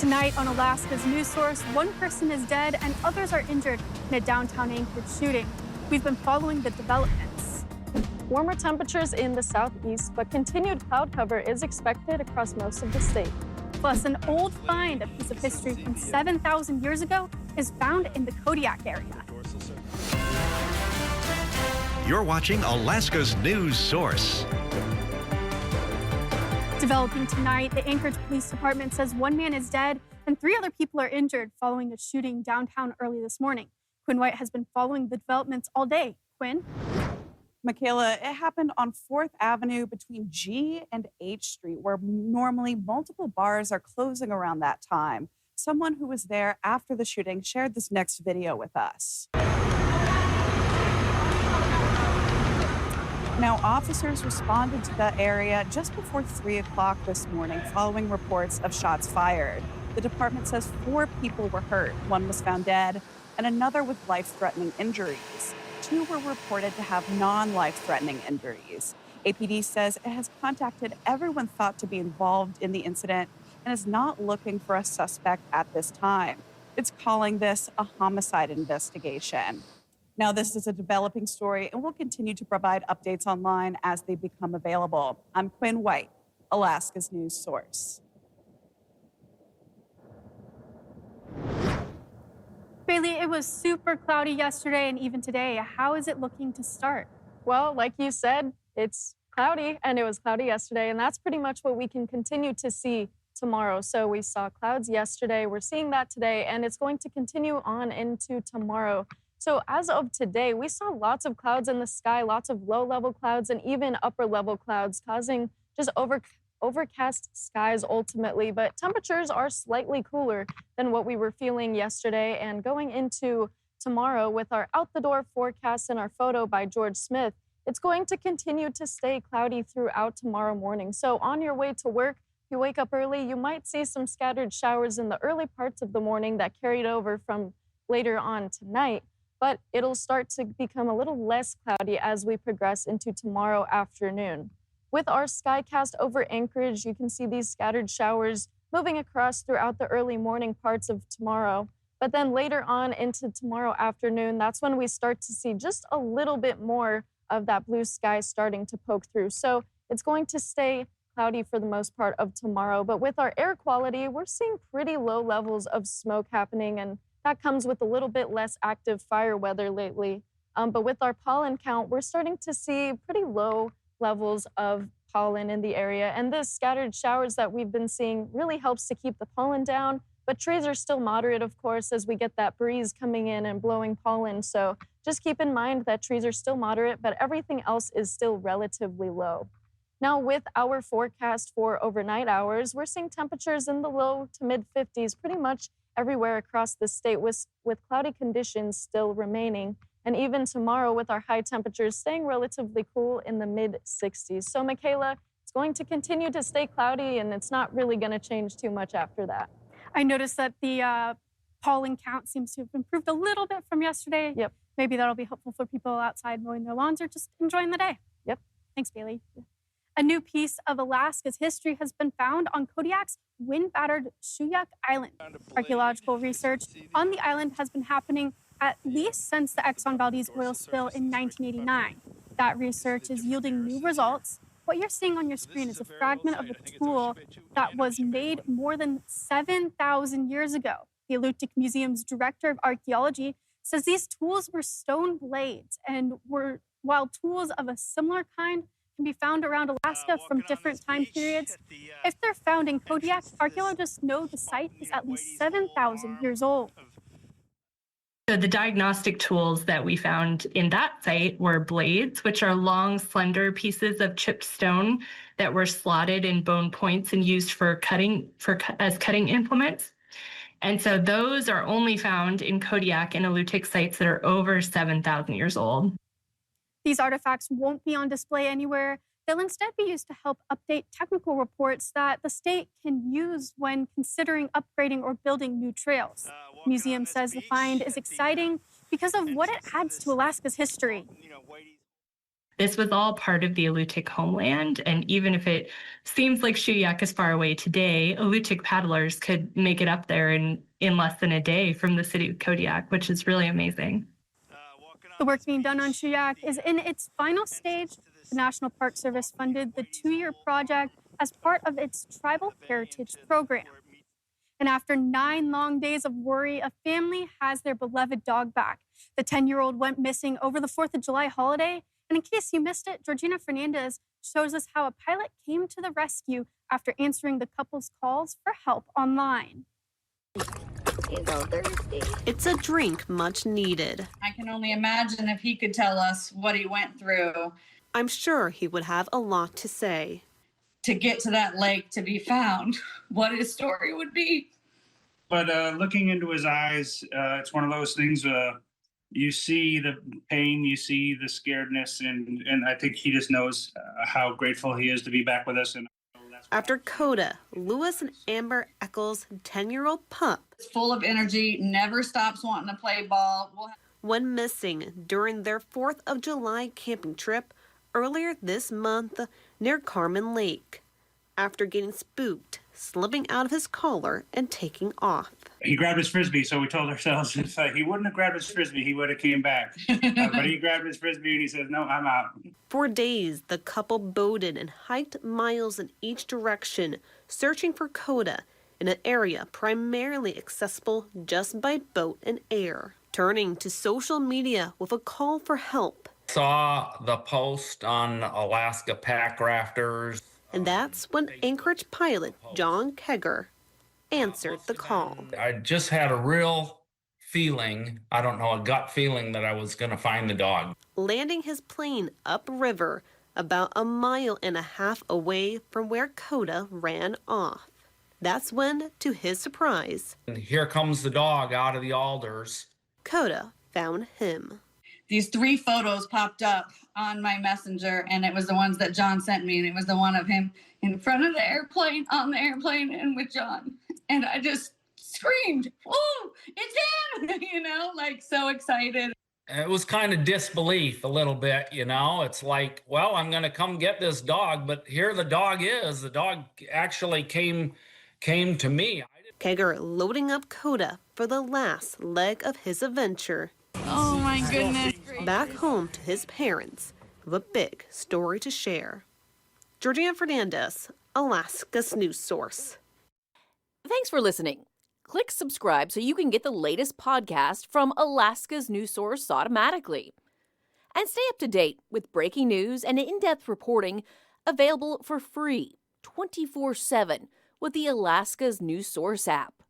Tonight on Alaska's news source, one person is dead and others are injured in a downtown Anchorage shooting. We've been following the developments. Warmer temperatures in the southeast, but continued cloud cover is expected across most of the state. Plus, an old find, a piece of history from 7,000 years ago, is found in the Kodiak area. You're watching Alaska's news source. Developing tonight, the Anchorage Police Department says one man is dead and 3 other people are injured following a shooting downtown early this morning. Quinn White has been following the developments all day. Quinn? Michaela, it happened on 4th Avenue between G and H Street, where normally multiple bars are closing around that time. Someone who was there after the shooting shared this next video with us. Now, officers responded to the area just before 3 o'clock this morning following reports of shots fired. The department says 4 people were hurt. 1 was found dead and another with life-threatening injuries. 2 were reported to have non-life-threatening injuries. APD says it has contacted everyone thought to be involved in the incident and is not looking for a suspect at this time. It's calling this a homicide investigation. Now, this is a developing story, and we'll continue to provide updates online as they become available. I'm Quinn White, Alaska's news source. Bailey, it was super cloudy yesterday and even today. How is it looking to start? Well, like you said, it's cloudy, and it was cloudy yesterday, and that's pretty much what we can continue to see tomorrow. So we saw clouds yesterday, we're seeing that today, and it's going to continue on into tomorrow. So as of today, we saw lots of clouds in the sky, lots of low-level clouds and even upper-level clouds, causing just overcast skies ultimately. But temperatures are slightly cooler than what we were feeling yesterday. And going into tomorrow with our out-the-door forecast and our photo by George Smith, it's going to continue to stay cloudy throughout tomorrow morning. So on your way to work, if you wake up early, you might see some scattered showers in the early parts of the morning that carried over from later on tonight. But it'll start to become a little less cloudy as we progress into tomorrow afternoon. With our skycast over Anchorage, you can see these scattered showers moving across throughout the early morning parts of tomorrow. But then later on into tomorrow afternoon, that's when we start to see just a little bit more of that blue sky starting to poke through. So it's going to stay cloudy for the most part of tomorrow. But with our air quality, we're seeing pretty low levels of smoke happening, and that comes with a little bit less active fire weather lately. But with our pollen count, we're starting to see pretty low levels of pollen in the area. And this scattered showers that we've been seeing really helps to keep the pollen down. But trees are still moderate, of course, as we get that breeze coming in and blowing pollen. So just keep in mind that trees are still moderate, but everything else is still relatively low. Now, with our forecast for overnight hours, we're seeing temperatures in the low to mid 50s pretty much everywhere across the state, with cloudy conditions still remaining. And even tomorrow with our high temperatures staying relatively cool in the mid 60s. So Michaela, it's going to continue to stay cloudy, and it's not really going to change too much after that. I noticed that the pollen count seems to have improved a little bit from yesterday. Yep. Maybe that'll be helpful for people outside mowing their lawns or just enjoying the day. Yep. Thanks, Bailey. A new piece of Alaska's history has been found on Kodiak's wind-battered Shuyak Island. Archaeological research on the island has been happening at least since the Exxon Valdez oil spill in 1989. That research is yielding new results. What you're seeing on your screen is a fragment of a tool that was made more than 7,000 years ago. The Alutiiq Museum's director of archaeology says these tools were stone blades and while tools of a similar kind can be found around Alaska from different time periods. If they're found in Kodiak, archaeologists know the site is at least 7,000 years old. So the diagnostic tools that we found in that site were blades, which are long, slender pieces of chipped stone that were slotted in bone points and used for cutting as cutting implements. And so those are only found in Kodiak and Alutiiq sites that are over 7,000 years old. These artifacts won't be on display anywhere. They'll instead be used to help update technical reports that the state can use when considering upgrading or building new trails. The museum says the find is exciting because of what it adds to Alaska's history. This was all part of the Alutiiq homeland, and even if it seems like Shuyak is far away today, Alutiiq paddlers could make it up there in less than a day from the city of Kodiak, which is really amazing. The work being done on Shuyak is in its final stage. The National Park Service funded the 2-year project as part of its Tribal Heritage Program. And after 9 long days of worry, a family has their beloved dog back. The 10-year-old went missing over the 4th of July holiday. And in case you missed it, Georgina Fernandez shows us how a pilot came to the rescue after answering the couple's calls for help online. It's a drink much needed. I can only imagine if he could tell us what he went through. I'm sure he would have a lot to say. To get to that lake to be found, what his story would be. But looking into his eyes, it's one of those things, you see the pain, you see the scaredness, and I think he just knows how grateful he is to be back with us. And After Coda, Lewis and Amber Eccles' 10-year-old pup It's full of energy, never stops wanting to play ball. went missing during their 4th of July camping trip earlier this month near Carmen Lake after getting spooked, slipping out of his collar and taking off. he grabbed his Frisbee, so we told ourselves if he wouldn't have grabbed his Frisbee, he would have came back. But he grabbed his Frisbee and he says, no, I'm out. For days, the couple boated and hiked miles in each direction, searching for Coda in an area primarily accessible just by boat and air, turning to social media with a call for help. Saw the post on Alaska Pack Rafters. And that's when Anchorage pilot John Kegger answered the call. I just had a real feeling, I don't know, a gut feeling that I was going to find the dog. Landing his plane upriver about 1.5 miles away from where Coda ran off. That's when, to his surprise, And here comes the dog out of the alders. Coda found him. These 3 photos popped up on my messenger, and it was the ones that John sent me, and it was the one of him in front of the airplane, on the airplane, and with John. And I just screamed, "Oh, it's him!" Like so excited. It was kind of disbelief a little bit, It's like, well, I'm going to come get this dog, but here the dog is. The dog actually came to me. Kegger loading up Coda for the last leg of his adventure. Oh my goodness. Back home to his parents with a big story to share. Georgina Fernandez, Alaska's news source. Thanks for listening. Click subscribe so you can get the latest podcast from Alaska's news source automatically. And stay up to date with breaking news and in-depth reporting available for free 24/7 with the Alaska's news source app.